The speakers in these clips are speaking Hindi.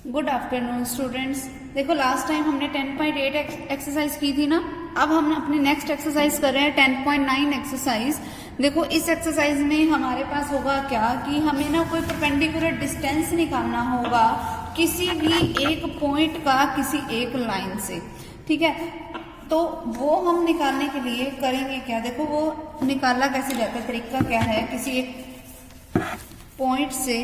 Good afternoon students. देखो लास्ट टाइम हमने 10.8 एक्सरसाइज की थी ना, अब हम अपनी नेक्स्ट एक्सरसाइज कर रहे हैं 10.9 एक्सरसाइज। देखो इस एक्सरसाइज में हमारे पास होगा क्या कि हमें ना कोई परपेंडिकुलर डिस्टेंस निकालना होगा किसी भी एक पॉइंट का किसी एक लाइन से, ठीक है। तो वो हम निकालने के लिए करेंगे क्या, देखो वो निकाला कैसे जाता है, तरीका क्या है। किसी एक पॉइंट से,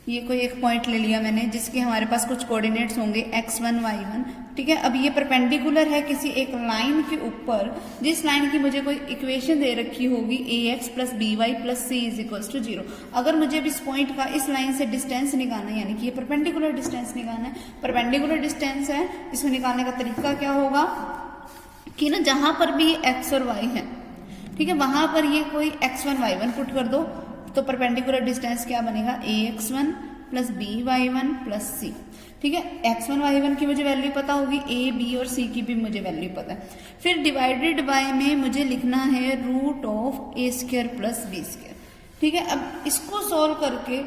ये कोई एक पॉइंट ले लिया मैंने जिसके हमारे पास कुछ कोऑर्डिनेट्स होंगे x1 y1, ठीक है। अब ये परपेंडिकुलर है किसी एक लाइन के ऊपर, जिस लाइन की मुझे कोई इक्वेशन दे रखी होगी ax plus B y plus c is equal to 0। अगर मुझे अब इस पॉइंट का इस लाइन से डिस्टेंस निकालना है, यानी कि ये परपेंडिकुलर डिस्टेंस निकालना है, परपेंडिकुलर डिस्टेंस है, इसमें निकालने का तरीका क्या होगा कि ना जहां पर भी x और y है, ठीक है, वहां पर ये कोई x1 y1 पुट कर दो, तो परपेंडिकुलर डिस्टेंस क्या बनेगा ax1 plus B Y one plus C, ठीक है। x1 y1 की मुझे वैल्यू पता होगी, a b और c की भी मुझे वैल्यू पता है। फिर डिवाइडेड बाय में मुझे लिखना है root of a square plus b square, ठीक है। अब इसको सोल्व करके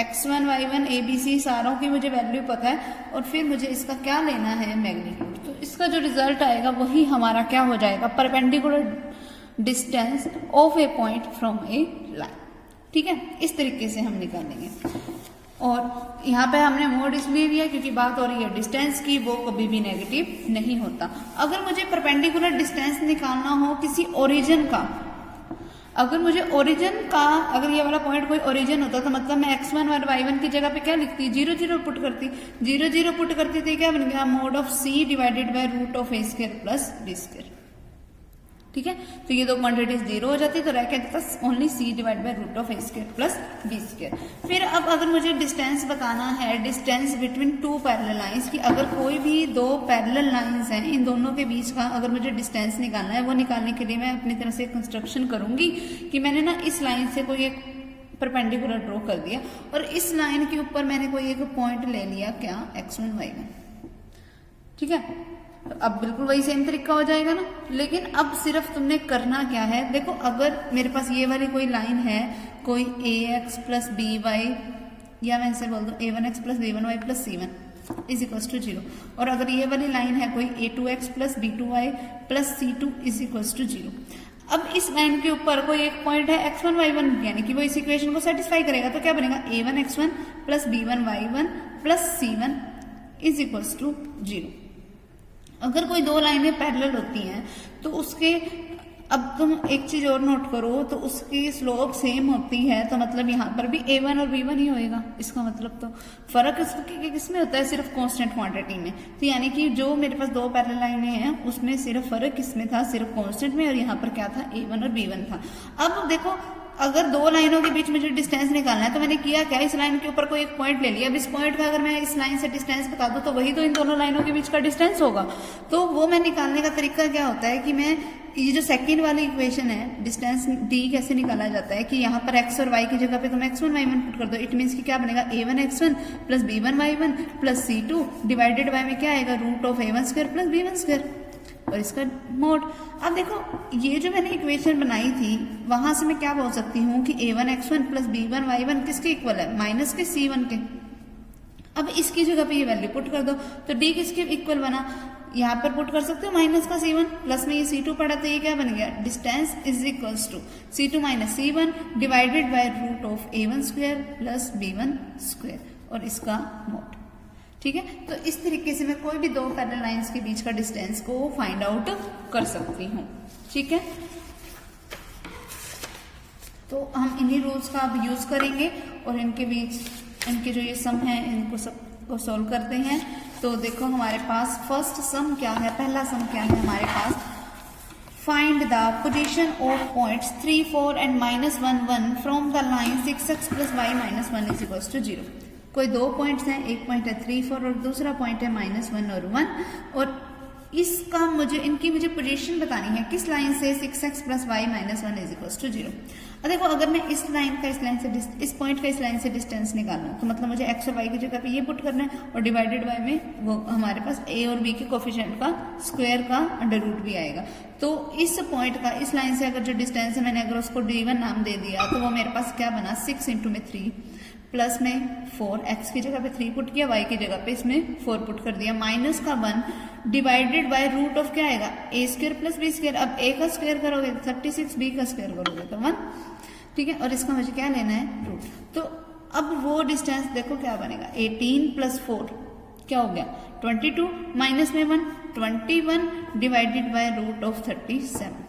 x1 y1 a b c सारों की मुझे वैल्यू पता है, और फिर मुझे इसका क्या लेना है, मैग्नीट्यूड। तो इसका जो रिजल्ट आएगा वही हमारा क्या हो जाएगा, perpendicular distance of A point from A line, ठीक है। इस तरीके से हम निकालेंगे। और यहाँ पे हमने मोड इसलिए लिया क्योंकि बात हो रही है डिस्टेंस की, वो कभी भी नेगेटिव नहीं होता। अगर मुझे परपेंडिकुलर डिस्टेंस निकालना हो किसी ओरिजिन का, अगर मुझे ओरिजिन का, अगर ये वाला पॉइंट कोई ओरिजिन होता तो मतलब मैं x1 और y1 की जगह पे क्या लिखती, 0 0 पुट करती, 0 0 पुट करती थी, क्या बन गया, mod of c divided by root of a square plus b square, ठीक है। तो ये दो क्वांटिटीज 0 हो जाती है, तो रह के देता only c divide by root of a square plus b square. फिर अब अगर मुझे डिस्टेंस बताना है, distance between two parallel lines, की अगर कोई भी दो पैरेलल लाइंस हैं, इन दोनों के बीच का अगर मुझे डिस्टेंस निकालना है, वो निकालने के लिए मैं अपनी तरफ से कंस्ट्रक्शन करूंगी कि मैंने ना इस लाइन से कोई एक परपेंडिकुलर ड्रॉ कर दिया, और इस लाइन के ऊपर मैंने कोई एक पॉइंट ले लिया, क्या, x1 y1, ठीक है। अब बिल्कुल वही सेम तरीका हो जाएगा ना, लेकिन अब सिर्फ तुमने करना क्या है, देखो अगर मेरे पास ये वाली कोई लाइन है, कोई ax प्लस बी वाई, या मैं इसे बोल दूं a1x plus b1y plus c1 is equal to 0, और अगर ये वाली लाइन है कोई a2x plus b2y plus c2 is equal to 0। अब इस लाइन के ऊपर कोई एक पॉइंट है x1 y1, यानी कि वो इस इक्वेशन को सेटिस्फाई करेगा, तो क्या बनेगा, a1x1 plus b1y1 plus c1 is equal to 0। अगर कोई दो लाइनें पैरेलल होती हैं तो उसके, अब तुम एक चीज और नोट करो, तो उसकी स्लोप सेम होती है, तो मतलब यहाँ पर भी a1 और b1 ही होएगा। इसका मतलब तो फर्क किसमें होता है, सिर्फ कांस्टेंट क्वांटिटी में। तो यानी कि जो मेरे पास दो पैरेलल लाइनें हैं उसमें सिर्फ फर्क किसमें था, सिर्फ कांस्टेंट में, और यहाँ पर क्या था, a1 और b1 था। अब देखो अगर दो लाइनों के बीच मुझे डिस्टेंस निकालना है, तो मैंने किया क्या, इस लाइन के ऊपर कोई एक पॉइंट ले लिया। अब इस पॉइंट का अगर मैं इस लाइन से डिस्टेंस बता दूं तो वही तो इन दोनों लाइनों के बीच का डिस्टेंस होगा। तो वो मैं निकालने का तरीका क्या होता है कि मैं ये जो सेकंड वाली इक्वेशन है, डिस्टेंस d कैसे निकाला जाता है कि यहाँ पर x और y की जगह पे तुम x1 y1 पुट कर दो। इट मीन्स कि क्या बनेगा, a1x1 plus b1 y1 plus c2 divided by में क्या आएगा, root of a1 square plus b1 square, और इसका मोड। अब देखो ये जो मैंने इक्वेशन बनाई थी, वहां से मैं क्या बोल सकती हूँ कि a1x1 प्लस b1 y1 किसके इक्वल है, माइनस के c1 के। अब इसकी जगह पे ये वैल्यू पुट कर दो, तो d किसके इक्वल बना, यहाँ पर पुट कर सकते हो माइनस का c1, प्लस में ये c2 पड़ा, तो ये क्या बन गया, distance is equals to c2 minus c1 divided by root of a1 square plus b1 square, और इसका मोड, ठीक है। तो इस तरीके से मैं कोई भी दो पैरेलल लाइंस के बीच का डिस्टेंस को फाइंड आउट कर सकती हूँ, ठीक है। तो हम इन्हीं रूल्स का अब यूज करेंगे, और इनके बीच इनके जो ये सम है इनको सबको सॉल्व करते हैं। तो देखो हमारे पास फर्स्ट सम क्या है, पहला सम क्या है हमारे पास, find the position of points 3 4 and -1 1 from the line 6x plus y minus 1 is equal to 0। कोई दो पॉइंट्स हैं, एक पॉइंट है 3 4 और दूसरा पॉइंट है -1 और 1, और इसका इनकी मुझे पोजीशन बतानी है किस लाइन से 6x plus y minus 1 is equal to 0। अब देखो अगर मैं इस लाइन का इस पॉइंट का इस लाइन से डिस्टेंस निकालूं, तो मतलब मुझे x और y की जगह पे ये पुट करना है, और डिवाइडेड बाय में वो हमारे पास a और b के कोफिशिएंट का स्क्वायर का अंडर रूट भी आएगा। तो इस पॉइंट का इस लाइन से अगर जो डिस्टेंस है, मैंने अगर उसको d1 नाम दे दिया, तो वो मेरे पास क्या बना, 6 × 3 प्लस में 4, x की जगह पे 3 पुट किया, y की जगह पे इसमें 4 पुट कर दिया, माइनस का 1 डिवाइडेड बाय रूट ऑफ क्या आएगा a square plus b square. अब a का स्क्वायर करोगे 36, b का स्क्वायर करोगे तो 1, ठीक है। और इसका मुझे क्या लेना है रूट। तो अब वो डिस्टेंस देखो क्या बनेगा, 18 प्लस 4 क्या हो गया 22, माइनस में 1 21 डिवाइडेड बाय रूट ऑफ 37।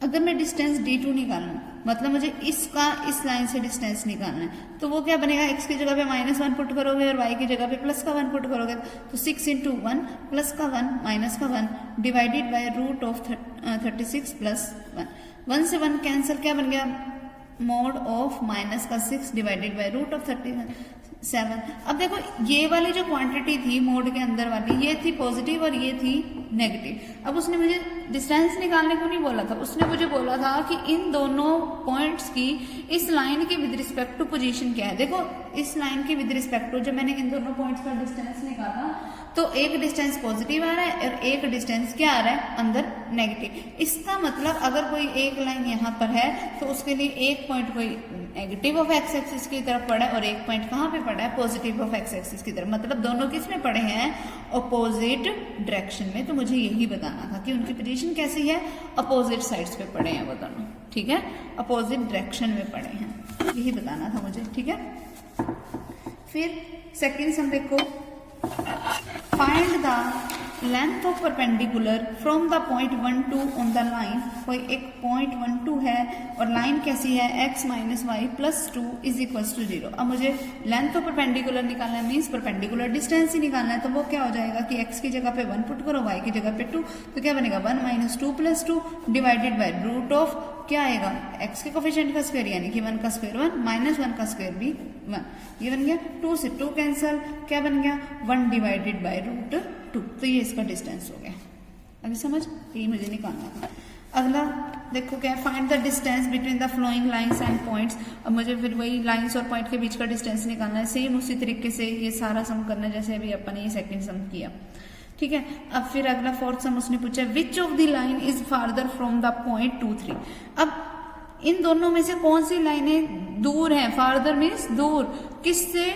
अगर मैं डिस्टेंस d2 निकालूं, मतलब मुझे इसका इस लाइन से डिस्टेंस निकालना है, तो वो क्या बनेगा, x की जगह पे -1 पुट करोगे और y की जगह पे प्लस का 1 पुट करोगे, तो 6 इंटू 1 प्लस का 1 माइनस का 1 divided by root of 36 plus 1। 1 से 1 कैंसिल, क्या बन गया मोड ऑफ माइनस का 6 डिवाइडेड बाय रूट ऑफ 37। अब देखो ये वाली जो क्वांटिटी थी मोड के अंदर वाली, ये थी पॉजिटिव और ये थी नेगेटिव। अब उसने मुझे डिस्टेंस निकालने को नहीं बोला था, उसने मुझे बोला था कि इन दोनों पॉइंट्स की इस लाइन के विद रिस्पेक्ट टू पोजीशन क्या है। देखो इस लाइन के विद रिस्पेक्ट टू जब मैंने इन दोनों पॉइंट्स का डिस्टेंस निकाला तो एक डिस्टेंस पॉजिटिव आ रहा है और एक डिस्टेंस क्या आ रहा है अंदर नेगेटिव। इसका मतलब अगर कोई एक लाइन यहाँ पर है तो उसके लिए एक पॉइंट कोई नेगेटिव ऑफ एक्स एक्सिस की तरफ पड़ा है और एक पॉइंट कहाँ पे पड़ा है पॉजिटिव ऑफ एक्स एक्सिस की तरफ, मतलब दोनों किस में पड़े हैं अपोजिट डायरेक्शन में। तो मुझे यही बताना था कि उनकी पोजीशन कैसी है, अपोजिट साइड्स पे पड़े हैं वो दोनों, ठीक है, अपोजिट डायरेक्शन में पड़े हैं, यही बताना था मुझे, ठीक है। फिर सेकेंड सम देखो, find the length of perpendicular from the point 1 2 on the line. कोई एक पॉइंट 1 2 है और लाइन कैसी है x minus y plus 2 is equals to 0। अब मुझे लेंथ ऑफ परपेंडिकुलर निकालना है, मीन्स परपेंडिकुलर डिस्टेंस ही निकालना है। तो वो क्या हो जाएगा कि x की जगह पे 1 पुट करो, y की जगह पे 2, तो क्या बनेगा 1 minus 2 plus 2 divided by root of क्या आएगा x के कोफिशिएंट का स्क्वायर यानी कि 1 का स्क्वायर 1 माइनस 1 का स्क्वायर भी 1, ये बन गया 2 से 2 कैंसल, क्या बन गया 1 डिवाइडेड बाय रूट 2। तो ये इसका डिस्टेंस हो गया, अभी समझ, ये मुझे निकालना था। अगला देखो क्या है, find the distance between the flowing lines and points. अब मुझे फिर वही लाइंस और पॉइंट के बीच का डिस्टेंस निकालना है, सेम उसी तरीके से ये सारा सम करना है जैसे अभी अपन ने ये सेकंड सम किया, ठीक है। अब फिर अगला फोर्थ सम उसने पूछा which of the line is farther from the point 2 3। अब इन दोनों में से कौन सी लाइनें दूर हैं, फार्दर मीन्स दूर, किससे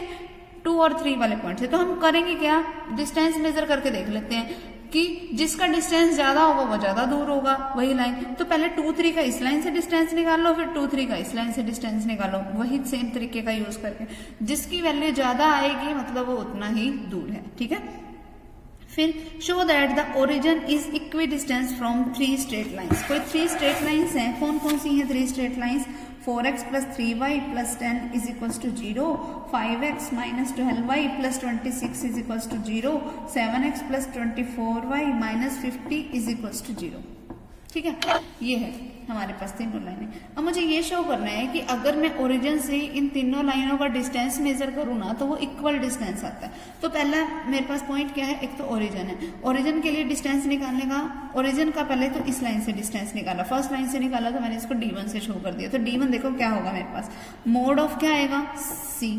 2 और 3 वाले पॉइंट से। तो हम करेंगे क्या, डिस्टेंस मेजर करके देख लेते हैं कि जिसका डिस्टेंस ज्यादा होगा वो ज्यादा दूर होगा वही लाइन। तो पहले 2 3 का इस लाइन से डिस्टेंस निकाल लो, फिर 2 3 का इस लाइन से डिस्टेंस निकालो, वही सेम तरीके का यूज करके। जिसकी वैल्यू ज्यादा आएगी मतलब वो उतना ही दूर है, ठीक है। फिर show that the origin is equi distance from 3 straight lines. कोई 3 स्ट्रेट लाइंस हैं, कौन कौन सी हैं 3 straight lines, 4x plus 3y plus 10 is equals to 0, 5x minus 12y plus 26 is equals to 0, 7x plus 24y minus 50 is equals to 0, ठीक है। ये है हमारे पास तीनों लाइनें। अब मुझे ये शो करना है कि अगर मैं ओरिजिन से इन तीनों लाइनों का डिस्टेंस मेजर करूँ ना तो वो इक्वल डिस्टेंस आता है। तो पहला मेरे पास पॉइंट क्या है, एक तो ओरिजिन है, ओरिजिन के लिए डिस्टेंस निकालने का, ओरिजिन का पहले तो इस लाइन से डिस्टेंस निकाला, फर्स्ट लाइन से निकाला तो मैंने इसको d1 से शो कर दिया। तो d1 देखो क्या होगा मेरे पास, मोड ऑफ क्या आएगा c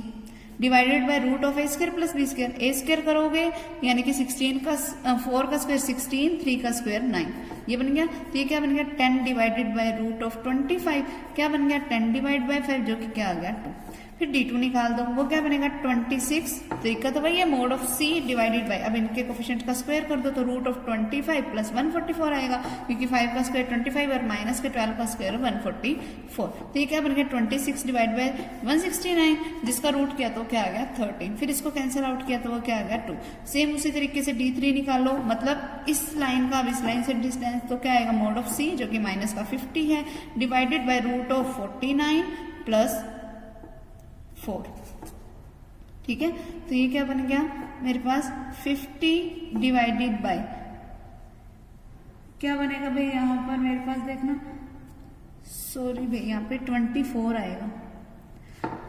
divided by root of a square plus b square. A square करोगे यानी कि 16 का 4 का स्क्वायर 16, 3 का स्क्वायर 9, ये बन गया। तो ये क्या बन गया 10 डिवाइडेड बाय रूट ऑफ 25, क्या बन गया 10 डिवाइड बाय 5 जो कि क्या आ गया 2। फिर d2 निकाल दो, वो क्या बनेगा 26, तरीका तो वही है, mod of c divided bye, अब इनके कोफिशिएंट का स्क्वायर कर दो तो रूट ऑफ 25 प्लस 144 आएगा, क्योंकि 5 का स्क्वायर 25 और माइनस के 12 का स्क्वायर 144। तो ये क्या बन गया 26 डिवाइड बाय 169, जिसका रूट किया तो क्या आ गया 13, फिर इसको कैंसिल आउट किया तो वो क्या आ गया 2। सेम उसी तरीके से d3 निकालो, मतलब इस लाइन का अब इस लाइन से डिस्टेंस तो क्या आएगा मोड ऑफ c जो कि माइनस का 50 है divided by root of 49 plus 4, ठीक है। तो ये क्या बन गया मेरे पास 50 डिवाइडेड बाय क्या बनेगा भाई, यहाँ पर मेरे पास देखना, सॉरी भाई यहाँ पे 24 आएगा,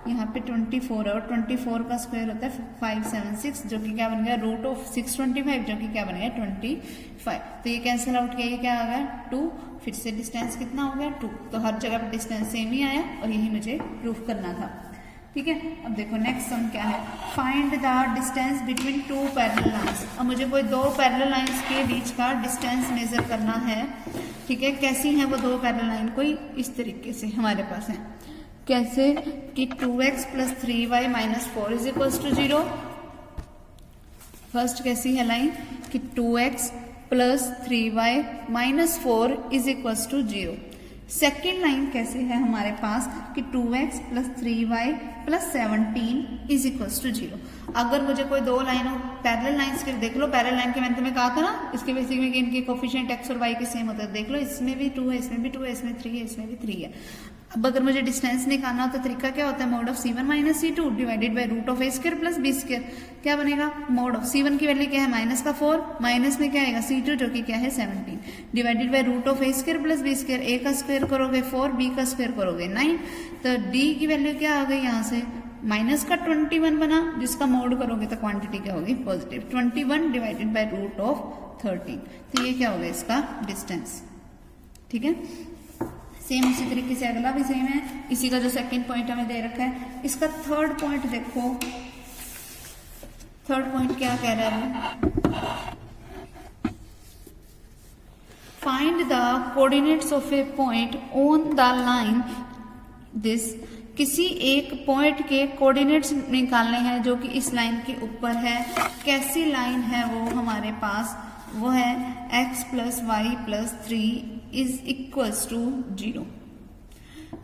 यहाँ पे 24 है और 24 का स्क्वायर होता है 576 जो कि क्या बन गया रूट ऑफ 625 जो कि क्या बन गया 25। तो ये कैंसिल आउट किया, ये क्या आ गया 2, फिर से डिस्टेंस कितना हो गया 2। तो हर जगह पे डिस्टेंस सेम ही आया और यही मुझे प्रूफ करना था, ठीक है। अब देखो नेक्स्ट सम क्या है, find the distance between 2 parallel lines. अब मुझे कोई 2 पैरेलल लाइंस के बीच का डिस्टेंस मेजर करना है, ठीक है। कैसी है वो 2 पैरेलल लाइन, कोई इस तरीके से हमारे पास है। कैसे कि 2x plus 3y minus 4 is equals to 0। First कैसी है लाइन कि 2x plus 3y minus 4 is equals to 0। Second line कैसे है हमारे पास कि 2x plus 3y plus 17 is equals to 0। अगर मुझे कोई दो लाइनों पैरेलल लाइंस के देख लो, पैरेलल लाइन के मैंने तुम्हें कहा था ना इसके बेसिक में कि इनके कोफिशिएंट x और y के सेम होते हैं। देख लो इसमें भी 2 है, इसमें भी 2 है, इसमें 3 है, इसमें भी 3 है। अब अगर मुझे डिस्टेंस निकालना हो तो तरीका क्या होता है, mod of c1 minus c2 divided by root of a square plus b square. क्या बनेगा, मोड ऑफ c1 की वैल्यू क्या है माइनस का 4, माइनस में क्या आएगा c2 जो कि क्या है 17 divided by root of a square plus b square. a का स्क्वायर करोगे 4, b का स्क्वायर करोगे 9, तो d की वैल्यू क्या आ गई यहाँ से माइनस का 21 बना, जिसका मोड करोगे तो क्वांटिटी क्या होगी positive 21 divided by root of 13। तो ये क्या होगा इसका डिस्टेंस। ठीक है, सेम उसी तरीके से अगला भी सेम है। इसी का जो सेकंड पॉइंट हमें दे रखा है, इसका थर्ड पॉइंट देखो। थर्ड पॉइंट क्या कह रहा है, find the coordinates of A point on the line this. किसी एक पॉइंट के कोऑर्डिनेट्स निकालने हैं जो कि इस लाइन के ऊपर है। कैसी लाइन है वो हमारे पास, वो है x plus y plus 3 is equals to 0।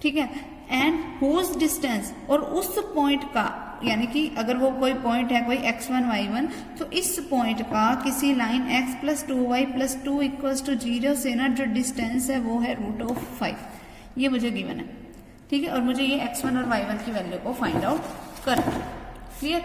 ठीक है, एंड हुज डिस्टेंस, और उस पॉइंट का, यानी कि अगर वो कोई पॉइंट है कोई x1 y1, तो इस पॉइंट का किसी line x plus 2y plus 2 equals to 0 से ना जो डिस्टेंस है वो है रूट ऑफ 5। ये मुझे गिवन है। ठीक है, और मुझे ये x1 और y1 की वैल्यू को फाइंड आउट करना है। क्लियर।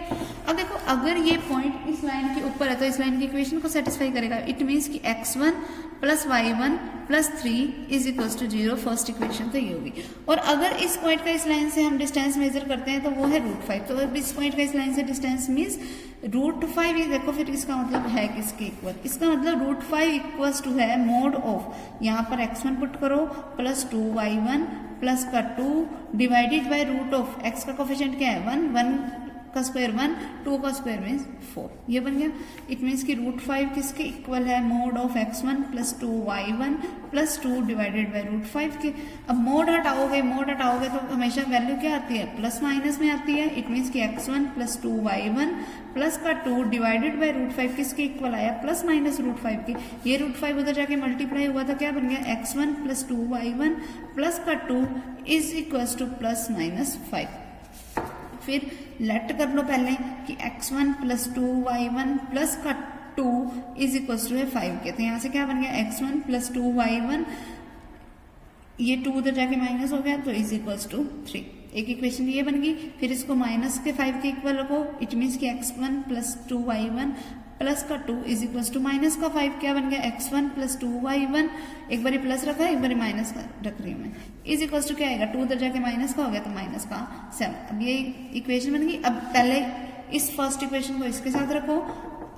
अब देखो अगर ये पॉइंट इस लाइन के ऊपर है तो इस लाइन की इक्वेशन को सेटिस्फाई करेगा। इट मीन्स कि x1 plus y1 plus 3 is equals to 0। First equation तो ये होगी। और अगर इस पॉइंट का इस लाइन से हम डिस्टेंस मेजर करते हैं तो वो है रूट 5। तो अब इस पॉइंट का इस लाइन से डिस्टेंस मीन्स रूट 5। ये देखो फिर इसका मतलब है किसके इक्वल, इसका मतलब रूट 5 इक्वल्स टू है मोड ऑफ, यहाँ पर x1 पुट करो प्लस 2y1 प्लस का 2 divided by root of x का कोफिशिएंट क्या है 1, 1 का स्क्वायर 1, 2 का स्क्वायर मीन्स 4। ये बन गया। इट मीन्स कि रूट 5 किसके इक्वल है, mod of x1 plus 2y1 plus 2 divided by root 5 के। अब मोड हटाओगे तो हमेशा वैल्यू क्या आती है प्लस माइनस में आती है। इट मीन्स कि x1 प्लस 2y1 प्लस का 2 डिवाइडेड बाय रूट 5 किसके इक्वल आया प्लस माइनस रूट 5 के। ये रूट 5 उधर जाके मल्टीप्लाई हुआ था, क्या बन गया x1 प्लस 2y1 प्लस का 2 is equals two plus minus 5। फिर लेट कर लो पहले कि x1 प्लस 2y1 प्लस का 2 इज इक्वल्स टू है 5 के। तो यहाँ से क्या बन गया x1 प्लस 2y1, ये 2 उधर जाके माइनस हो गया तो इज इक्वल्स टू 3। एक इक्वेशन ये बन गई। फिर इसको माइनस के 5 के इक्वल रखो। इट मीन्स कि x1 प्लस 2y1 प्लस का 2 इज इक्वल्स टू माइनस का 5। क्या बन गया x1 प्लस 2y1, एक बार प्लस रखा है एक बार माइनस का रख रही हूँ मैं, इज इक्वल्स टू क्या आएगा 2 उधर जाके माइनस का हो गया तो माइनस का 7। अब ये इक्वेशन बन गई। अब पहले इस फर्स्ट इक्वेशन को इसके साथ रखो,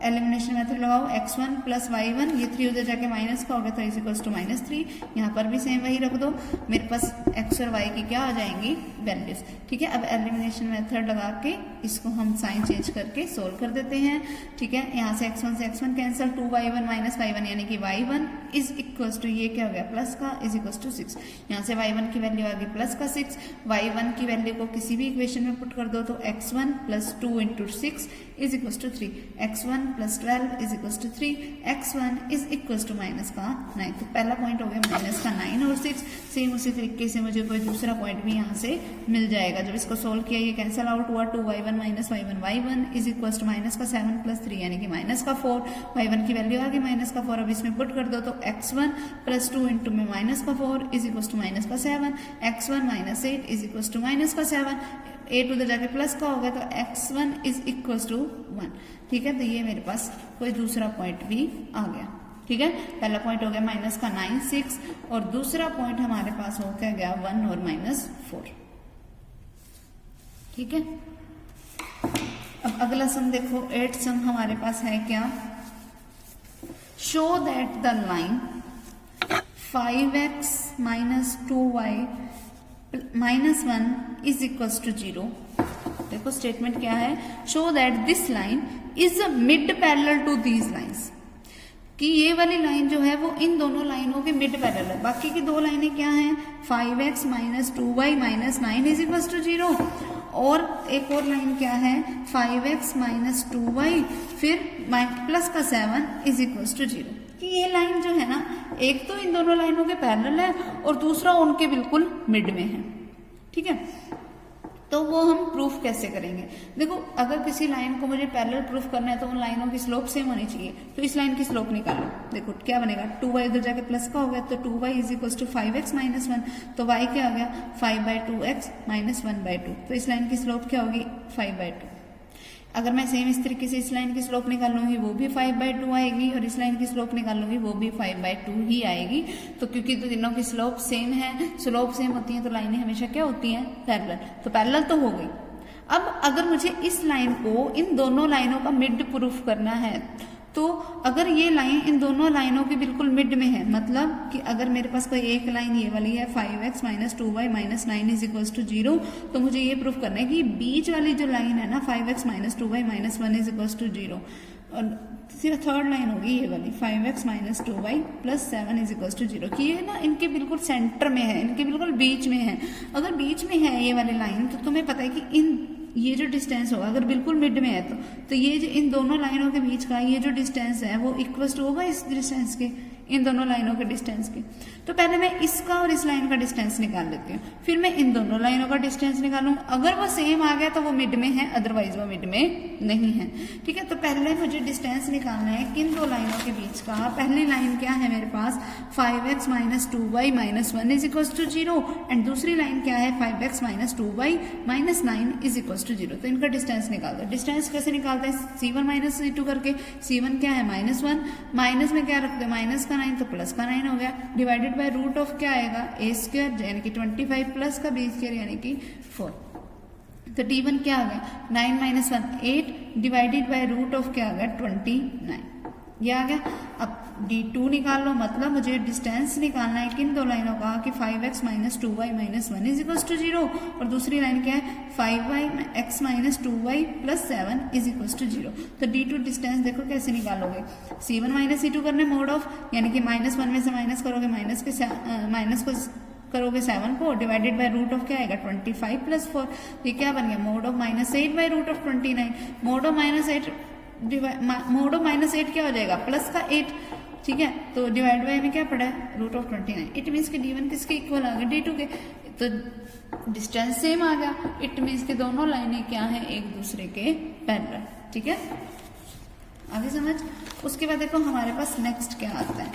एलिमिनेशन मेथड लगाओ x1 प्लस y1, ये 3 उधर जाके माइनस का हो गया तो इज इक्वल्स टू माइनस 3। यहाँ पर भी सेम वही रख दो, मेरे पास x और y की क्या आ जाएंगी वैल्यूज। ठीक है, अब एलिमिनेशन मेथड लगा के इसको हम साइन चेंज करके सोल्व कर देते हैं। ठीक है, यहाँ से x1 cancel, 2y1 minus y1 यानी कि y1 इज इक्वल्स टू ये क्या हो गया प्लस का इज इक्वल्स टू 6। यहाँ से y1 की वैल्यू आ गई प्लस का 6। y1 की वैल्यू को किसी भी इक्वेशन में पुट कर दो तो x1 plus 2 into 6 is equals to 3, x1 plus 12 is equals to 3, x1 is equals to minus का 9। तो पहला पॉइंट हो गया माइनस का 9 और 6। सेम उसी तरीके से मुझे कोई दूसरा पॉइंट भी यहाँ से मिल जाएगा। जब इसको सोल्व किया ये कैंसिल आउट हुआ, 2y1 minus y1 is equals to minus का 7 प्लस 3 यानी कि माइनस का 4। y1 की वैल्यू आ गई माइनस का 4। अब इसमें पुट कर दो तो x1 प्लस 2 इंटू में माइनस का 4 इज इक्वल्स टू माइनस का 7, x1 minus 8 is equals to minus का 7, 8 उधर जाके प्लस का होगा तो x1 इज इक्वल्स टू 1। ठीक है, तो ये मेरे पास कोई दूसरा पॉइंट भी आ गया। ठीक है, पहला पॉइंट हो गया माइनस का 9, 6 और दूसरा पॉइंट हमारे पास हो गया 1 और माइनस 4। ठीक है, अब अगला सम देखो, 8 सम हमारे पास है क्या, show that the line 5x minus 2y minus 1 is equals to 0। देखो स्टेटमेंट क्या है, show that this line is mid parallel to these lines, कि ये वाली लाइन जो है वो इन दोनों लाइनों के मिड पैरेलल है। बाकी की दो लाइनें क्या हैं, 5x minus 2y minus 9 is equal to 0। और एक और लाइन क्या है 5x माइनस 2y फिर प्लस का 7 इज इक्वल टू 0। कि ये लाइन जो है ना एक तो इन दोनों लाइनों के पैरेलल है और दूसरा उनके बिल्कुल मिड में है। ठीक है, तो वो हम प्रूफ कैसे करेंगे? देखो अगर किसी लाइन को मुझे पैरेलल प्रूफ करना है तो उन लाइनों की स्लोप सेम होनी चाहिए। तो इस लाइन की स्लोप निकालो, देखो क्या बनेगा 2y उधर जाके प्लस का हो गया तो 2y is equal to 5x minus 1, तो y क्या हो गया 5/2x माइनस 1/2। तो इस लाइन की स्लोप क्या होगी 5/2। अगर मैं सेम इस तरीके से इस लाइन की स्लोप निकालूंगी वो भी 5/2 आएगी और इस लाइन की स्लोप निकालूंगी वो भी 5/2 ही आएगी। तो क्योंकि तो तीनों की स्लोप सेम है, स्लोप सेम होती है तो लाइनें हमेशा क्या होती हैं पैरेलल, तो पैरेलल तो हो गई। अब अगर मुझे इस लाइन को इन दोनों लाइनों का मिड प्रूफ करना है तो अगर ये लाइन इन दोनों लाइनों के बिल्कुल मिड में है, मतलब कि अगर मेरे पास कोई एक लाइन ये वाली है 5x minus 2y minus 9 is equal to 0, तो मुझे ये प्रूफ करना है कि बीच वाली जो लाइन है ना 5x minus 2y minus 1 is equal to 0, और सिर्फ थर्ड लाइन होगी ये वाली 5x minus 2y plus 7 is equal to 0, कि ये ना इनके बिल्कुल सेंटर में है, इनके बिल्कुल बीच में है। अगर बीच में है ये वाली लाइन तो तुम्हें पता है कि इन ये जो डिस्टेंस होगा अगर बिल्कुल मिड में है तो ये जो इन दोनों लाइनों के बीच का ये जो डिस्टेंस है वो इक्वल टू होगा इस डिस्टेंस के, इन दोनों लाइनों के डिस्टेंस के। तो पहले मैं इसका और इस लाइन का डिस्टेंस निकाल लेती हूँ, फिर मैं इन दोनों लाइनों का डिस्टेंस निकालूंगा। अगर वो सेम आ गया तो वो मिड में है, अदरवाइज वो मिड में नहीं है। ठीक है, तो पहले मुझे डिस्टेंस निकालना है किन दो लाइनों के बीच का। पहली लाइन क्या है मेरे पास 5x minus 2y minus 1 is equal to 0 and दूसरी लाइन क्या है 5x minus 2y minus 9 is equal to 0। तो इनका डिस्टेंस निकाल दो। डिस्टेंस कैसे निकालते हैं C1 माइनस C2 करके। C1 क्या है -1, माइनस में क्या रखते हैं माइनस का 9 तो प्लस का 9 हो गया, डिवाइडेड बाय रूट ऑफ क्या आएगा a² यानी कि 25 प्लस का b² यानी कि 4। तो d1 क्या आ गया 9 minus 1 8 divided by root of क्या आ गया 29, ये आ गया। अब d2 निकाल लो, मतलब मुझे डिस्टेंस निकालना है किन दो लाइनों का कि 5x minus 2y minus 1 is equal to 0 और दूसरी लाइन क्या है 5x minus 2y plus 7 is equal to 0। तो d2 डिस्टेंस देखो कैसे निकालोगे, C1 माइनस C2 करने मोड ऑफ यानी कि -1 में से माइनस करोगे माइनस को करोगे 7 को डिवाइडेड बाय रूट ऑफ क्या आएगा 25 प्लस 4, ये क्या बन गया mod of -8 by root of 29। Mod of -8 क्या हो जाएगा प्लस का 8। ठीक है, तो डिवाइड बाय में क्या पड़ा है रूट ऑफ 29। इट मीन्स कि d1 किसके इक्वल आ गया d2 के, तो डिस्टेंस सेम आ गया। इट मीन्स कि दोनों लाइनें क्या हैं एक दूसरे के पैरेलल। ठीक है, आगे समझ। उसके बाद देखो हमारे पास नेक्स्ट क्या आता है,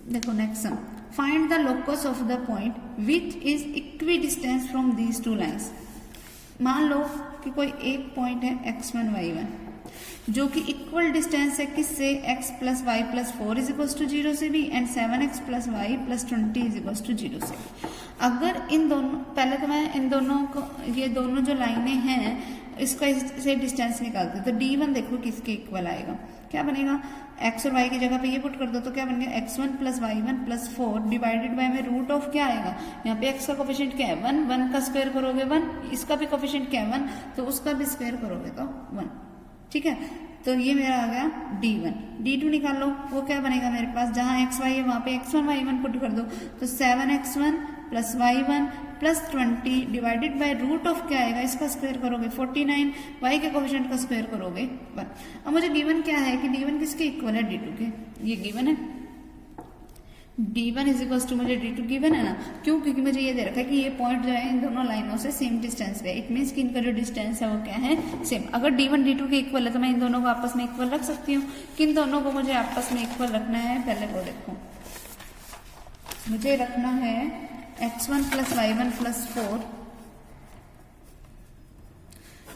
देखो next sum find the locus of the point which is equi distance from these two lines. मान लो कि कोई एक पॉइंट है x1 y1 जो कि इक्वल डिस्टेंस है किससे x plus y plus 4 is equal to 0 से भी and 7x plus y plus 20 is equal to 0 से भी। अगर इन दोनों, पहले तो मैं इन दोनों को, ये दोनों जो लाइनें हैं इसका इससे डिस्टेंस निकालते हैं। तो d1 देखो किसके इक्वल आएगा, क्या बनेगा x और y की जगह पे ये पुट कर दो तो क्या बन गया x1 plus y1 plus 4 divided by में रूट ऑफ क्या आएगा, यहाँ पे x का कोफिशिएंट क्या है 1, 1 का स्क्वायर करोगे 1, इसका भी कोफिशिएंट क्या है 1 तो उसका भी स्क्वायर करोगे तो 1। ठीक है, तो ये मेरा आ गया d1। d2 निकाल लो, वो क्या बनेगा मेरे पास जहां x y है वहां पे x1 y1 पुट कर दो तो 7x1 plus y1 plus 20 divided by root of क्या आएगा इसका स्क्वायर करोगे 49, y के कोफिशिएंट का स्क्वायर करोगे 1। अब मुझे d1 क्या है कि d1 किसके इक्वल है d2 के, ये गिवन है d1 इज इक्वल टू मुझे d2 गिवन है ना, क्यों क्योंकि मुझे ये दे रखा है कि ये पॉइंट जो है इन दोनों लाइनों से सेम डिस्टेंस पे, इट मीन्स कि इनका जो डिस्टेंस है वो क्या है सेम। अगर d1 d2 के इक्वल है तो मैं इन दोनों को आपस में इक्वल रख सकती हूँ। किन दोनों को मुझे आपस में इक्वल रखना है पहले वो देखो, मुझे रखना है x1 plus y1 plus 4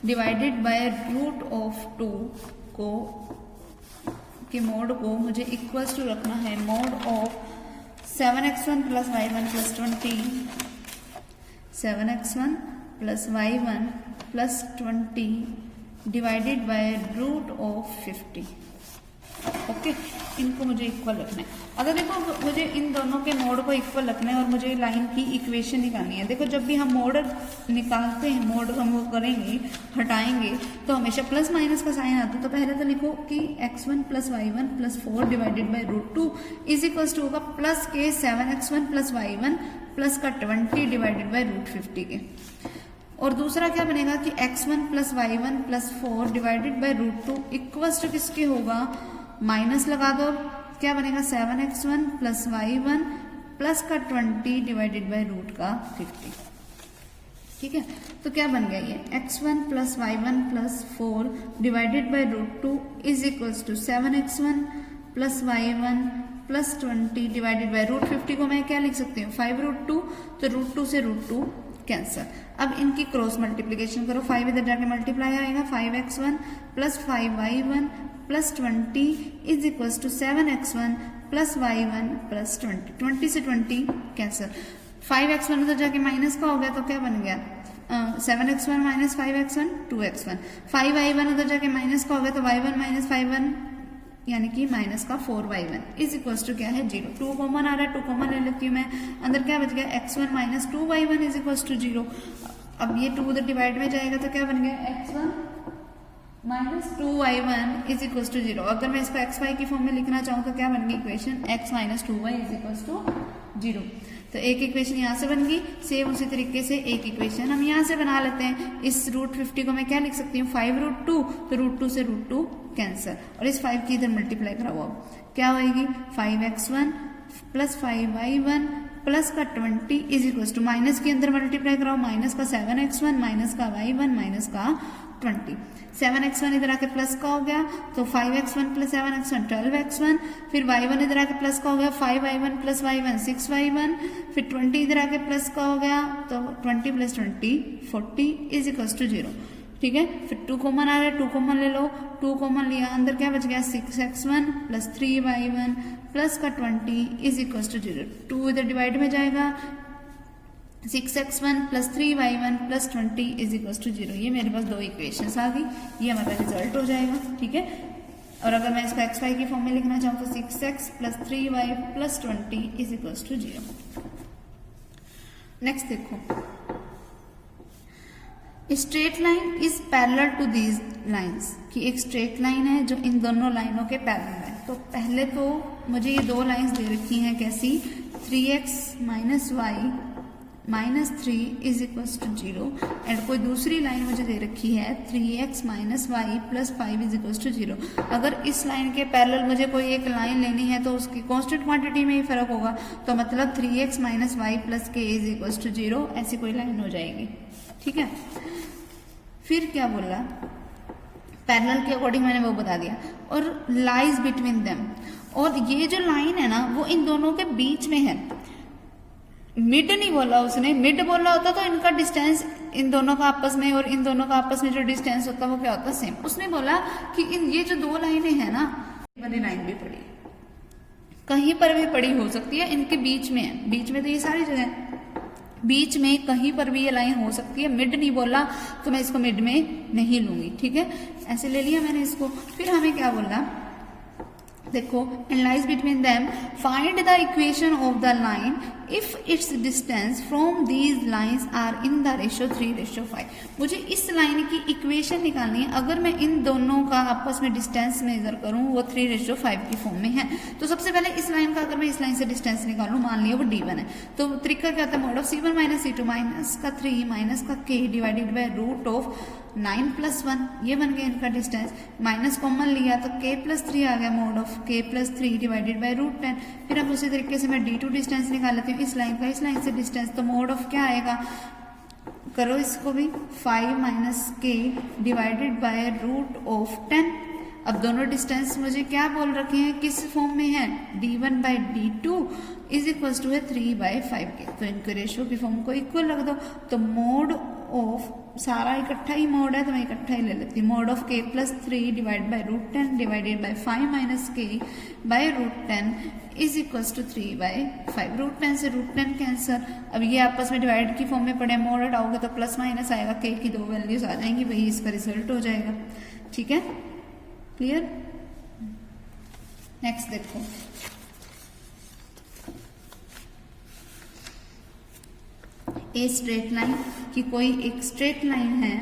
divided by root of 2 को के मोड को मुझे इक्वल्स टू रखना है mod of 7x1 plus y1 plus 20, 7x1 plus y1 plus 20 divided by root of 50। Okay, इनको मुझे इक्वल रखना है। अगर देखो मुझे इन दोनों के मोड को इक्वल रखना है और मुझे लाइन की इक्वेशन निकालनी है। देखो जब भी हम मोड निकालते हैं, मोड हम वो करेंगे, हटाएंगे, तो हमेशा प्लस माइनस का साइन आता है। तो पहले तो लिखो कि x1 + y1 + 4 divided by √2 is equal to होगा प्लस के 7x1 + y1 प्लस का 20 डिवाइडेड बाई √50 के। और दूसरा क्या बनेगा कि x1 + y1 + 4 divided by √2 equals to किसके होगा, माइनस लगा दो, क्या बनेगा 7x1 + y1 प्लस का 20 डिवाइडेड बाई √50। ठीक है, तो क्या बन गया ये x1 + y1 + 4 divided by √2 is equals to 7x1 + y1 plus 20 divided by √50 को मैं क्या लिख सकती हूँ 5√2, तो √2 से √2 कैंसर। अब इनकी क्रॉस मल्टीप्लीकेशन करो, 5 इधर जाके मल्टीप्लाई आएगा, 5x1 + 5y1 plus 20 is equals to 7x1 + y1 plus 20, 20 से 20 कैंसर। 5x1 उधर जाके माइनस का हो गया, तो क्या बन गया 7x1 - 5x1 2x1, 5y1 उधर जाके माइनस का हो गया, तो y1 - 5y1 यानी कि माइनस का 4y1 इज इक्वल्स टू क्या है 0। 2 कॉमन आ रहा है, 2 कॉमन ले लेती हूँ मैं, अंदर क्या बच गया x1 - 2y1 is equals to 0। अब ये 2 उधर डिवाइड में जाएगा, तो क्या बन गया x1 - 2y1 is equals to 0। अगर मैं इसको xy की फॉर्म में लिखना चाहूँ तो क्या बन गई equation x - 2y is equals to 0। तो एक इक्वेशन यहाँ से बन गई, सेम उसी तरीके से एक इक्वेशन हम यहाँ से बना लेते हैं। इस √50 को मैं क्या लिख सकती हूँ 5√2, तो √2 से √2 कैंसर, और इस 5 की इधर मल्टीप्लाई कराओ, क्या होगी 5x1 + 5y1 प्लस का 20 इज इक्वल टू माइनस के अंदर मल्टीप्लाई कराओ, माइनस का 7x1 माइनस का y1 माइनस का 20, 7x1 इधर आके प्लस का हो गया, तो 5x1 + 7x1 12x1, फिर y1 इधर आके प्लस का हो गया 5y1 + y1 6y1, फिर 20 इधर आके प्लस का हो गया, तो 20 + 20 40 इज इक्वल टू 0। ठीक है, फिर 2 कॉमन आ रहा है, 2 कॉमन ले लो, 2 कॉमन लिया, अंदर क्या बच गया 6x1 + 3y1 प्लस का 20 इज इक्वल टू 0। 2 इधर डिवाइड में जाएगा, 6x1 + 3y1 plus 20 is equal to 0। ये मेरे पास 2 इक्वेशंस आ गई, ये हमारा रिजल्ट हो जाएगा। ठीक है, और अगर मैं इसको xy की फॉर्म में लिखना चाहूँ तो 6x + 3y plus 20 is equal to 0। Next देखो, straight line is parallel to these lines, कि एक स्ट्रेट लाइन है जो इन दोनों लाइनों के पैरेलल है। तो पहले तो मुझे ये 2 लाइन्स दे रखी हैं, कैसी 3x - y -3 is equal to 0, and कोई दूसरी लाइन मुझे दे रखी है 3x - y plus 5 is equal to 0। अगर इस लाइन के पैरेलल मुझे कोई एक लाइन लेनी है तो उसकी कांस्टेंट क्वांटिटी में ही फर्क होगा, तो मतलब 3x - y plus k is equal to 0, ऐसी कोई लाइन हो जाएगी। ठीक है, फिर क्या बोला, पैरेलल के अकॉर्डिंग मैंने वो बता दिया, और लाइज बिटवीन देम, और ये जो लाइन है ना वो इन दोनों के बीच में है। मिड नहीं बोला उसने, मिड बोला होता तो इनका डिस्टेंस इन दोनों का आपस में और इन दोनों का आपस में जो डिस्टेंस होता वो क्या होता सेम। उसने बोला कि इन ये जो 2 लाइनें हैं ना, वाली लाइन भी पड़ी, कहीं पर भी पड़ी हो सकती है, इनके बीच में है, बीच में तो ये सारी जगह, बीच में कहीं पर भी ये लाइन हो सकती है। मिड नहीं बोला तो मैं इसको मिड में नहीं लूंगी। ठीक है, ऐसे ले लिया मैंने इसको। फिर हमें क्या बोला, देखो, and lies between them find the equation of the line if its distance from these lines are in the ratio 3:5। मुझे इस लाइन की इक्वेशन निकालनी है अगर मैं इन दोनों का आपस में डिस्टेंस मेजर करूं, वो 3:5 की फॉर्म में है। तो सबसे पहले इस लाइन का अगर मैं इस लाइन से डिस्टेंस निकालूं, मान लिया वो d1 है, तो तरीका क्या होता है, mod of c1 - c2 minus का 3 माइनस का k डिवाइडेड बाय √9 + 1, ये बन गया इनका डिस्टेंस। माइनस कॉमन लिया तो k + 3 आ गया, mod of k + 3 divided by √10। फिर अब उसी तरीके से मैं d2 डिस्टेंस निकाल लेती हूँ, इस लाइन का इस लाइन से डिस्टेंस, तो मोड ऑफ क्या आएगा, करो इसको भी, 5 - k डिवाइडेड बाय √10। अब दोनों डिस्टेंस मुझे क्या बोल रखे हैं, किस फॉर्म में है, d1/d2 इज इक्वल टू है 3/5k। तो इनको रेशियो की फॉर्म को इक्वल रख दो, तो मोड ऑफ, सारा इकट्ठा ही मोड है तो मैं इकट्ठा ही ले लेती हूँ, mod of k + 3 divide by √10 divided by 5 - k by √10 is equal to 3/5। √10 से √10 कैंसर। अब ये आपस में डिवाइड की फॉर्म में पड़े, मोड हटाओगे तो प्लस माइनस आएगा, k की 2 वैल्यूज आ जाएंगी, वही इसका रिजल्ट हो जाएगा। ठीक है, क्लियर। नेक्स्ट देखो, ए स्ट्रेट लाइन, कि कोई एक स्ट्रेट लाइन है,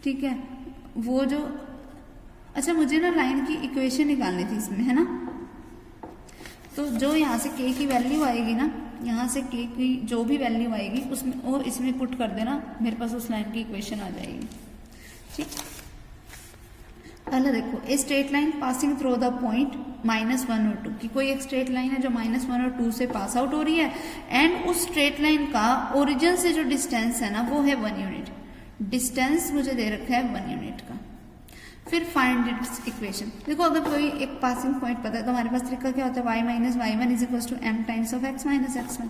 ठीक है, वो जो, अच्छा मुझे ना लाइन की इक्वेशन निकालनी थी इसमें, है ना। तो जो यहाँ से के की वैल्यू आएगी ना, यहाँ से के की जो भी वैल्यू आएगी उसमें वो इसमें पुट कर देना, मेरे पास उस लाइन की इक्वेशन आ जाएगी। ठीक, पहले देखो, a straight line passing through the point -1 और 2, कि कोई एक स्ट्रेट लाइन है जो -1 और 2 से पास आउट हो रही है, एंड उस स्ट्रेट लाइन का ओरिजिन से जो डिस्टेंस है ना वो है 1 यूनिट। डिस्टेंस मुझे दे रखा है 1 यूनिट का। फिर फाइंड इट्स इक्वेशन। देखो, अगर कोई एक पासिंग पॉइंट पता है तो हमारे पास तरीका क्या होता है, y minus y1 is equal to m times of x minus x1।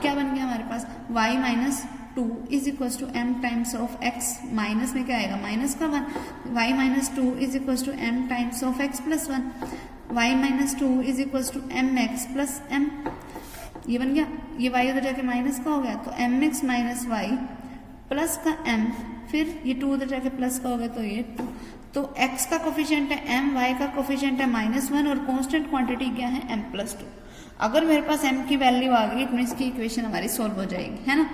क्या बन गया हमारे पास, y minus 2 is equal to m times of x, minus में क्या आएगा माइनस का 1, y minus 2 is equal to m times of x plus 1, y minus 2 is equal to mx plus m। ये बन गया, ये y उधर जाके माइनस का हो गया तो mx माइनस y प्लस का m, फिर ये 2 उधर जाके प्लस का हो गया तो ये 2। तो x का कोफिशिएंट है m, y का कोफिशिएंट है -1 और कांस्टेंट क्वांटिटी क्या है m प्लस 2। अगर मेरे पास m की वैल्यू आ गई तो इसकी इक्वेशन हमारी सोल्व हो जाएगी, है ना।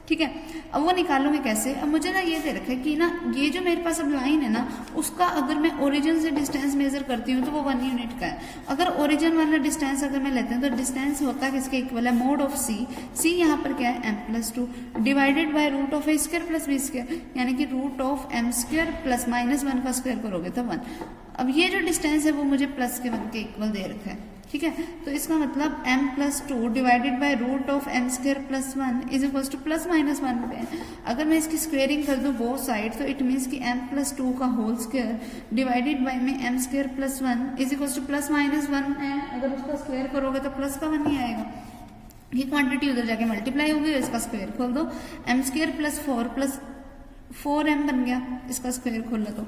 ठीक है, अब वो निकालूंगी कैसे। अब मुझे ना ये दे रखा है कि ना ये जो मेरे पास अब लाइन है ना उसका अगर मैं ओरिजिन से डिस्टेंस मेजर करती हूँ तो वो 1 यूनिट का है। अगर ओरिजिन वाला डिस्टेंस अगर मैं लेते हैं तो डिस्टेंस होता है किसके इक्वल है, मोड ऑफ सी यहाँ पर क्या है m plus 2 divided by root of a square plus b square, यानी कि root of m square plus -1 का स्क्वायर करोगे तो 1। अब ये जो डिस्टेंस है वो मुझे प्लस के 1 के इक्वल दे रखा है। ठीक है, तो इसका मतलब m plus 2 divided by root of m square plus 1 is equal to plus -1 पे। अगर मैं इसकी स्क्वेयरिंग कर दूं बोथ साइड तो इट मीन्स कि m प्लस 2 का होल स्क्वायर डिवाइडेड बाय में m square plus 1 is equal to plus -1 है। अगर उसका स्क्वायर करोगे तो प्लस का 1 ही आएगा। ये क्वांटिटी उधर जाके मल्टीप्लाई होगी, इसका स्क्वायर खोल दो, m square plus 4 plus 4m बन गया, इसका स्क्वायर खोलना तो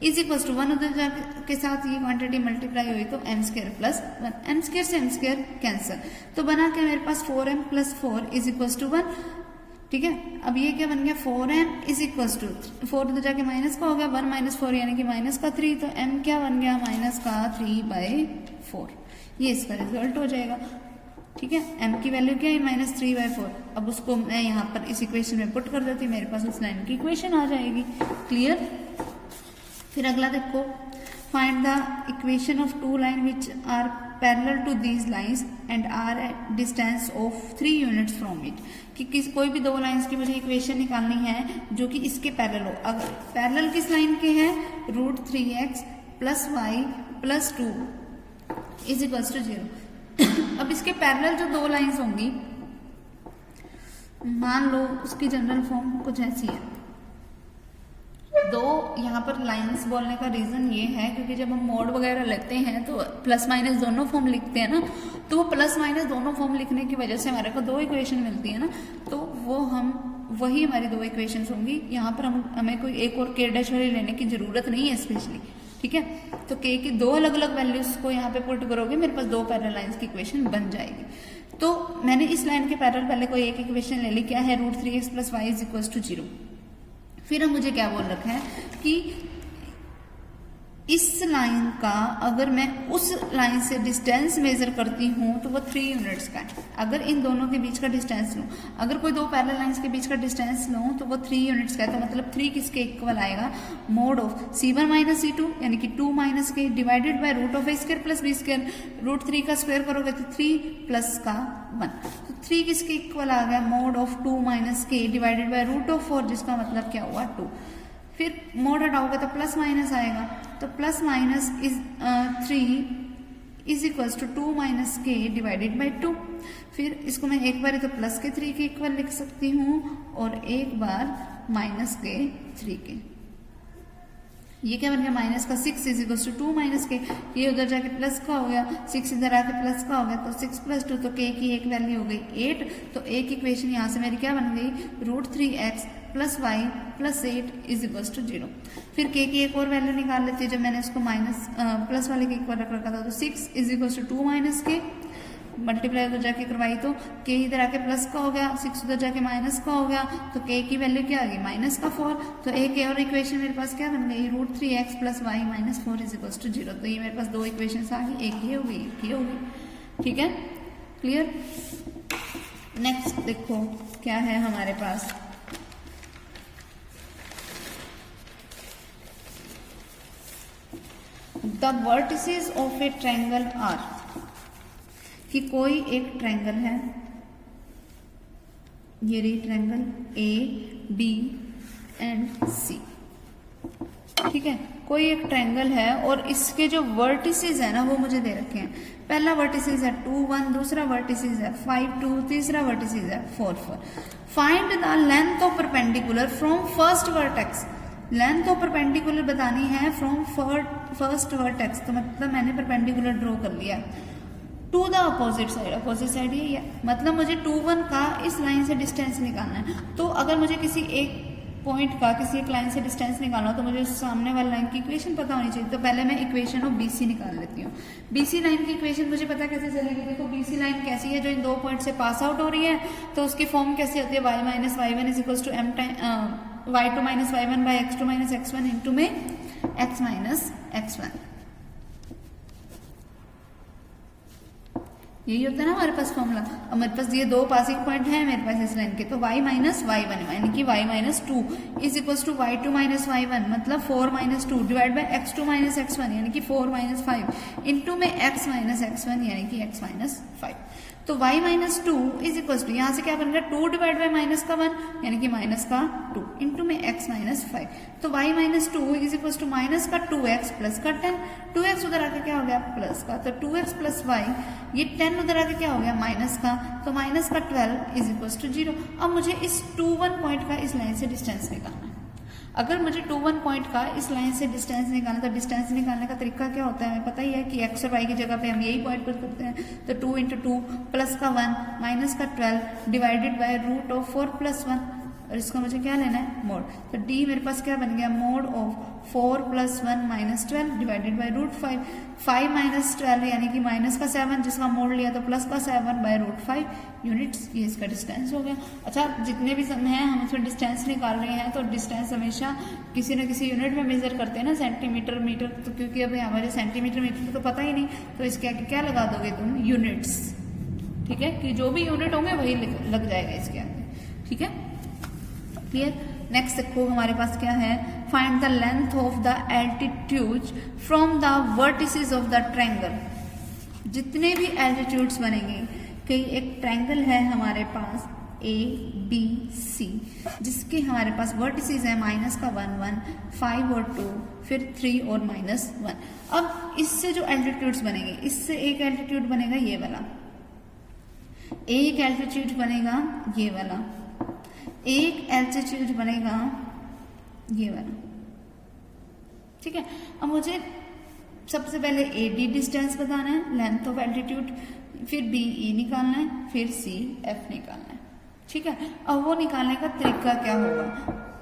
इज इक्वल टू 1 उधर के साथ ये क्वांटिटी मल्टीप्लाई हुई तो m square plus 1, m square से m स्क्वायर कैंसिल, तो बना के मेरे पास 4m plus 4 is equal to 1। ठीक है, अब ये क्या बन गया, 4m इज इक्वल टू 4 उधर जाके माइनस का हो गया, 1 माइनस 4 यानी कि माइनस का 3, तो m क्या बन गया माइनस का 3/4, ये इसका रिजल्ट हो जाएगा। ठीक है, m की वैल्यू क्या है -3/4। अब उसको मैं यहाँ पर इस इक्वेशन में पुट कर देती हूँ, मेरे पास उस लाइन की इक्वेशन आ जाएगी। क्लियर। फिर अगला देखो, find the equation of 2 line which are parallel to these lines and are at distance of 3 units from it, कि कोई भी 2 लाइंस की मुझे इक्वेशन निकालनी है जो कि इसके पैरेलल हो। अगर पैरेलल किस लाइन के हैं, √3x plus y plus 2 is equal to 0। अब इसके पैरेलल जो 2 लाइंस होंगी, मान लो उसकी जनरल फॉर्म कुछ ऐसी है। 2 यहाँ पर लाइंस बोलने का रीजन ये है क्योंकि जब हम मोड वगैरह लेते हैं तो प्लस माइनस दोनों फॉर्म लिखते हैं ना, तो वो प्लस माइनस दोनों फॉर्म लिखने की वजह से हमारे को 2 इक्वेशन मिलती है ना, तो वो वही हमारी 2 इक्वेशंस होंगी। यहाँ पर हमें कोई एक और k डैश वाली लेने की जरूरत नहीं है स्पेशली। ठीक है, तो k की 2 अलग अलग वैल्यूज को यहाँ पे पुट करोगे, मेरे पास 2 पैरेलल लाइंस की इक्वेशन बन जाएगी। तो मैंने इस लाइन के पैरेलल पहले कोई एक इक्वेशन ले ली, क्या है, √3x plus y is equal to 0। फिर हम मुझे क्या बोल रखा है कि इस लाइन का अगर मैं उस लाइन से डिस्टेंस मेजर करती हूँ तो वो 3 यूनिट्स का है। अगर इन दोनों के बीच का डिस्टेंस लूँ, अगर कोई 2 पैरेलल लाइंस के बीच का डिस्टेंस लूँ तो वो 3 यूनिट्स का है। तो मतलब 3 किसके इक्वल आएगा, mode of c1 minus c2 यानी कि 2 माइनस के divided by root of a square plus b square, √3 का स्क्वायर करोगे तो 3 प्लस का 1, तो 3 किसके इक्वल आ गया, मोड ऑफ 2 माइनस के डिवाइडेड बाय रूट ऑफ 4, जिसका मतलब क्या हुआ 2। फिर मोड हटाओगे तो प्लस माइनस आएगा, तो plus minus is 3 is equal to 2 minus के डिवाइडेड बाई 2। फिर इसको मैं एक बार तो प्लस के 3 के इक्वल लिख सकती हूँ और एक बार माइनस के 3 के। ये क्या बन गया, माइनस का 6 इज इक्वल टू 2 माइनस के, ये उधर जाके प्लस का हो गया, 6 इधर आके प्लस का हो गया, तो 6 प्लस 2, तो k की एक वैल्यू हो गई 8। तो एक इक्वेशन यहाँ से मेरी क्या बन गई, √3x plus y plus 8 is equal to 0। फिर k की एक और वैल्यू निकाल लेती है, जब मैंने उसको प्लस वाले के इक्वल रख रखा था, तो 6 इज इक्वल टू 2 माइनस के, मल्टीप्लाई उधर जाके करवाई तो k इधर आके प्लस का हो गया, 6 उधर जाके माइनस का हो गया, तो k की वैल्यू क्या आ गई माइनस का 4। तो एक और इक्वेशन मेरे पास क्या बन गई, √3x + y - 4 = 0। तो ये मेरे पास दो इक्वेशन आ गई, एक ये होगी एक ये होगी। ठीक है, क्लियर। नेक्स्ट देखो क्या है हमारे पास, the vertices of a triangle are, कि कोई एक ट्रायंगल है, ये रही triangle A B and C। ठीक है, कोई एक ट्रायंगल है और इसके जो वर्टिसेस है ना वो मुझे दे रखे हैं। पहला वर्टिसेस है 2 1, दूसरा वर्टिसेस है 5 2, तीसरा वर्टिसेस है 4 4। Find the length of perpendicular from first vertex. Length of perpendicular बतानी है फ्रॉम फर्स्ट वर्टेक्स, तो मतलब मैंने परपेंडिकुलर ड्रॉ कर लिया to the opposite side. Opposite side ये मतलब मुझे 2 1 का इस लाइन से डिस्टेंस निकालना है। तो अगर मुझे किसी एक पॉइंट का किसी एक लाइन से डिस्टेंस निकालना हो तो मुझे सामने वाली लाइन की इक्वेशन पता होनी चाहिए। तो पहले मैं इक्वेशन ऑफ BC निकाल लेती हूँ। BC लाइन की इक्वेशन मुझे पता कैसे चलेगी, देखो BC लाइन कैसी है, जो इन दो पॉइंट से पास आउट हो रही है, तो उसकी फॉर्म कैसी होती है, y - y1 = m y2 - y1 by x2 - x1 into में x - x1। यही होता है ना हमारे पास फॉर्मूला। अब मेरे पास ये दो पासिंग पॉइंट है मेरे पास इस लाइन के, तो y - y1 यानी कि y - 2 = y2 - y1 मतलब 4 - 2 डिवाइड बाय x2 - x1 यानी कि 4 - 5 इंटू में x - x1 यानी कि x - 5। तो y - 2 = यहाँ से क्या बन रहा है 2 डिवाइड बाय माइनस का 1 यानी कि माइनस का 2 इंटू में x - 5। तो y - 2 = माइनस का 2x प्लस का 10। 2x उधर आके क्या हो गया प्लस का, तो 2x + y, ये 10 उधर आके क्या हो गया माइनस का, तो माइनस का 12 = 0। अब मुझे इस 2 1 पॉइंट का इस लाइन से डिस्टेंस निकालना है। अगर मुझे 2 1 पॉइंट का इस लाइन से डिस्टेंस निकालना, तो डिस्टेंस निकालने का तरीका क्या होता है हमें पता ही है कि x और y की जगह पे हम यही पॉइंट पुट करते हैं। तो 2 × 2 प्लस का 1 माइनस का 12 डिवाइडेड बाय √4 + 1, और इसका मुझे क्या लेना है मोड। तो d मेरे पास क्या बन गया मोड ऑफ 4 + 1 - 12 डिवाइडेड बाय √5। 5 - 12 यानी कि माइनस का 7 जिसका मोड लिया तो प्लस का 7 बाय √5 यूनिट्स, ये इसका डिस्टेंस हो गया। अच्छा, जितने भी समय हैं हम इसमें डिस्टेंस निकाल रहे हैं, तो डिस्टेंस हमेशा किसी न किसी यूनिट में मेजर करते हैं ना, सेंटीमीटर मीटर, तो क्योंकि अभी हमारे सेंटीमीटर मीटर तो पता ही नहीं, तो इसके आगे क्या लगा दोगे तुम यूनिट्स। ठीक है, कि जो भी यूनिट होंगे वही लग जाएगा इसके आगे। ठीक है, क्लियर। नेक्स्ट देखो हमारे पास क्या है, find the length of the altitude from the vertices of the triangle. जितने भी एल्टीट्यूड्स बनेंगे, कई एक ट्रायंगल है हमारे पास ABC जिसके हमारे पास वर्टिसेस है माइनस का 1 1, 5 और 2, फिर 3 और -1। अब इससे जो एल्टीट्यूड्स बनेंगे, इससे एक एल्टीट्यूड बनेगा ये वाला, एक एल्टीट्यूड बनेगा ये वाला, एक एल्टीट्यूड बनेगा ये वाला। ठीक है, अब मुझे सबसे पहले AD डिस्टेंस बताना है, लेंथ ऑफ एल्टीट्यूड, फिर BE निकालना है, फिर CF निकालना है। ठीक है, अब वो निकालने का तरीका क्या होगा,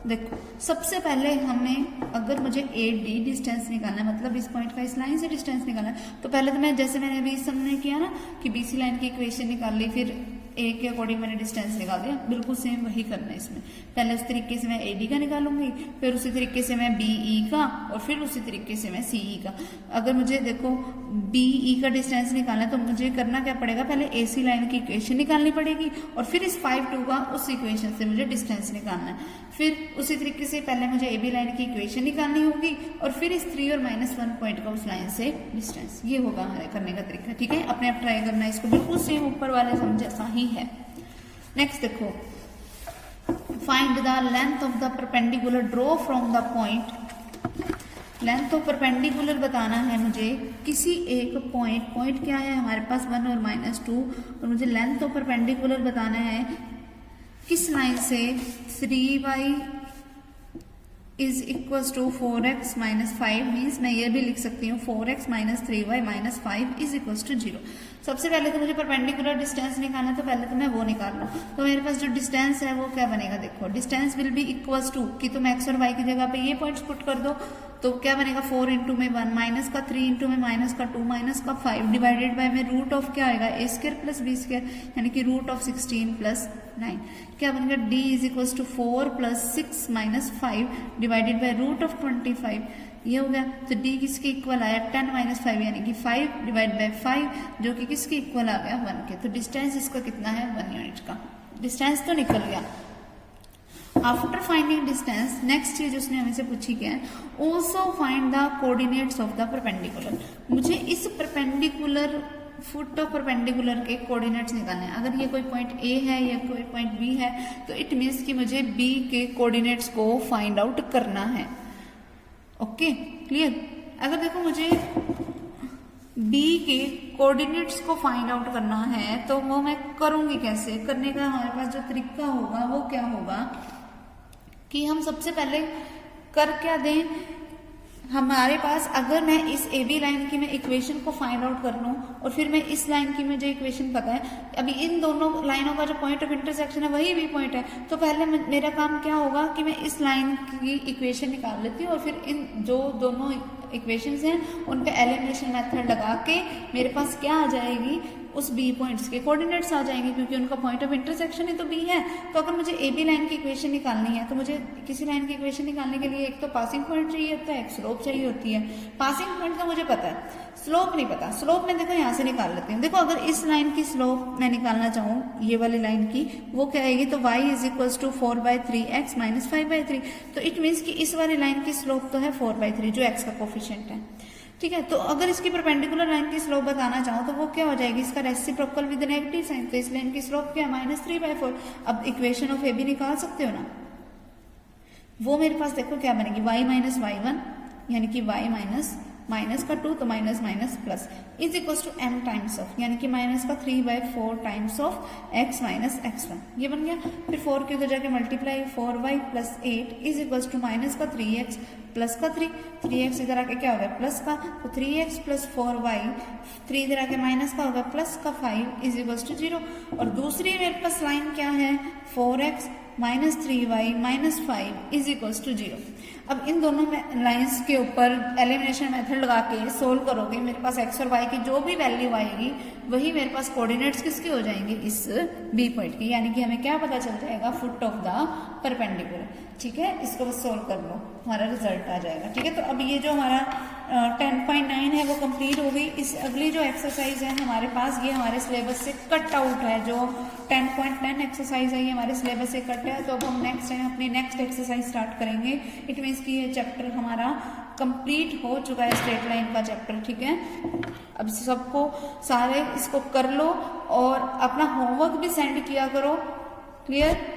देखो सबसे पहले हमें, अगर मुझे AD डिस्टेंस निकालना है, मतलब इस पॉइंट का इस लाइन से डिस्टेंस निकालना है, तो पहले तो मैं जैसे मैंने अभी इस समय किया ना कि BC लाइन की इक्वेशन निकाल ली, फिर A के अकॉर्डिंग मैंने डिस्टेंस निकाल दिया, बिल्कुल सेम वही करना है इसमें। पहले उस तरीके से मैं AD का निकालूंगी, फिर उसी तरीके से मैं BE का, और फिर उसी तरीके से मैं CE का। अगर मुझे देखो BE का डिस्टेंस निकालना है तो मुझे करना क्या पड़ेगा, पहले AC लाइन की इक्वेशन निकालनी पड़ेगी, और फिर इस 5 2 का उस इक्वेशन से मुझे डिस्टेंस निकालना है। फिर उसी तरीके से पहले मुझे AB लाइन की इक्वेशन निकालनी होगी, और फिर इस 3 और -1 पॉइंट का उस लाइन से डिस्टेंस। ये होगा हमारे करने का तरीका। ठीक है, अपने आप ट्राई करना, इसको बिल्कुल सेम ऊपर वाले समझ जैसा ही है। नेक्स्ट देखो, find the length of the perpendicular draw from the point. Length of perpendicular बताना है मुझे किसी एक पॉइंट क्या है हमारे पास 1 और -2, और मुझे लेंथ ऑफ परपेंडिकुलर बताना है किस लाइन से, 3y = 4x - 5 मीन्स मैं ये भी लिख सकती हूँ 4x - 3y - 5 = 0। सबसे पहले तो मुझे परपेंडिकुलर डिस्टेंस निकालना है, तो पहले तो मैं वो निकाल लूँ। तो मेरे पास जो डिस्टेंस है वो क्या बनेगा, देखो distance will be equals to कि तुम एक्स और वाई की जगह पे ये पॉइंट्स पुट कर दो, तो क्या बनेगा 4 इंटू में 1 माइनस का 3 इंटू में माइनस का 2 माइनस का 5 डिवाइडेड बाय में रूट ऑफ क्या आएगा ए स्क्वायर प्लस बी स्क्वायर यानी कि रूट ऑफ 16 प्लस 9 क्या बनेगा d is equals to 4 plus 6 minus 5 divided by root of 25 ये हो गया। तो d किसके इक्वल आया 10 माइनस 5 यानी कि 5 डिवाइड बाय 5 जो कि किसके इक्वल आ गया 1 के। तो डिस्टेंस इसका कितना है 1 यूनिट का, डिस्टेंस तो निकल गया। आफ्टर फाइंडिंग डिस्टेंस नेक्स्ट चीज उसने हमें से पूछी क्या है, also find the coordinates of the perpendicular. मुझे इस परपेंडिकुलर फुट ऑफ परपेंडिकुलर के कोऑर्डिनेट्स निकालने हैं। अगर ये कोई पॉइंट ए है या कोई पॉइंट बी है तो इट मीन्स कि मुझे बी के कोऑर्डिनेट्स को फाइंड आउट करना है। Okay clear. अगर देखो मुझे बी के कोऑर्डिनेट्स को फाइंड आउट करना है तो वो मैं करूंगी कैसे, करने का हमारे पास जो तरीका होगा वो क्या होगा कि हम सबसे पहले कर क्या दें, हमारे पास अगर मैं इस ए बी लाइन की मैं इक्वेशन को फाइंड आउट कर लूं और फिर मैं इस लाइन की मुझे इक्वेशन पता है, अभी इन दोनों लाइनों का जो पॉइंट ऑफ इंटरसेक्शन है वही बी पॉइंट है, तो पहले मेरा काम क्या होगा कि मैं इस लाइन की इक्वेशन निकाल लेती हूँ और फिर इन जो दोनों इक्वेशंस हैं उनका एलिमिनेशन मेथड लगा के मेरे पास क्या आ जाएगी, उस बी पॉइंट्स के कोऑर्डिनेट्स आ जाएंगे क्योंकि उनका पॉइंट ऑफ इंटरसेक्शन ही तो बी है। तो अगर मुझे ए बी लाइन की इक्वेशन निकालनी है तो मुझे किसी लाइन की इक्वेशन निकालने के लिए एक तो पासिंग पॉइंट चाहिए होता है, एक स्लोप चाहिए होती है। पासिंग पॉइंट का मुझे पता है, स्लोप नहीं पता। स्लोप में देखो यहाँ से निकाल लेती हूँ। देखो अगर इस लाइन की स्लोप मैं निकालना चाहूँ ये वाली लाइन की, वो क्या आएगी, तो y is equals to 4/3x minus 5/3। तो इट मीन्स कि इस वाली लाइन की स्लोप तो है 4/3 जो x का कोफिशिएंट है, ठीक है। तो अगर इसकी परपेंडिकुलर लाइन की स्लोप बताना चाहूँ तो वो क्या हो जाएगी, इसका रेसिप्रोकल विद नेगेटिव साइन, तो इस लाइन की स्लोप क्या है -3/4। अब इक्वेशन ऑफ ए बी निकाल सकते हो ना, वो मेरे पास देखो क्या बनेगी y माइनस y1 यानी कि y माइनस का 2 तो minus minus plus is equals to m times of यानी कि माइनस का 3/4 times of x minus x1 ये बन गया। फिर 4 के उधर जाके multiply 4y plus 8 is equals to minus का 3x प्लस का 3x इधर आके क्या हो गया प्लस का, तो 3x प्लस 4y 3 इधर आके माइनस का होगा प्लस का 5 इज इक्वल्स टू 0। और दूसरी मेरे पास लाइन क्या है 4x minus 3y minus 5 is equals to 0। अब इन दोनों लाइंस के ऊपर एलिमिनेशन मेथड लगा के सोल्व करोगे, मेरे पास x और y की जो भी वैल्यू आएगी वही मेरे पास कोऑर्डिनेट्स किसके हो जाएंगे, इस बी पॉइंट की। यानी कि हमें क्या पता चल जाएगा, फुट ऑफ द परपेंडिकुलर। ठीक है, इसको बस सोल्व कर लो, हमारा रिजल्ट आ जाएगा। ठीक है, तो अब ये जो हमारा 10.9 है वो कंप्लीट हो गई। इस अगली जो एक्सरसाइज है हमारे पास, ये हमारे सिलेबस से कट आउट है। जो 10.10 एक्सरसाइज है ये हमारे सिलेबस से कट है। तो अब हम नेक्स्ट टाइम अपनी नेक्स्ट एक्सरसाइज स्टार्ट करेंगे। इट मीन्स कि ये चैप्टर हमारा कंप्लीट हो चुका है, स्ट्रेट लाइन का चैप्टर। ठीक है, अब सबको सारे इसको कर लो और अपना होमवर्क भी सेंड किया करो। क्लियर?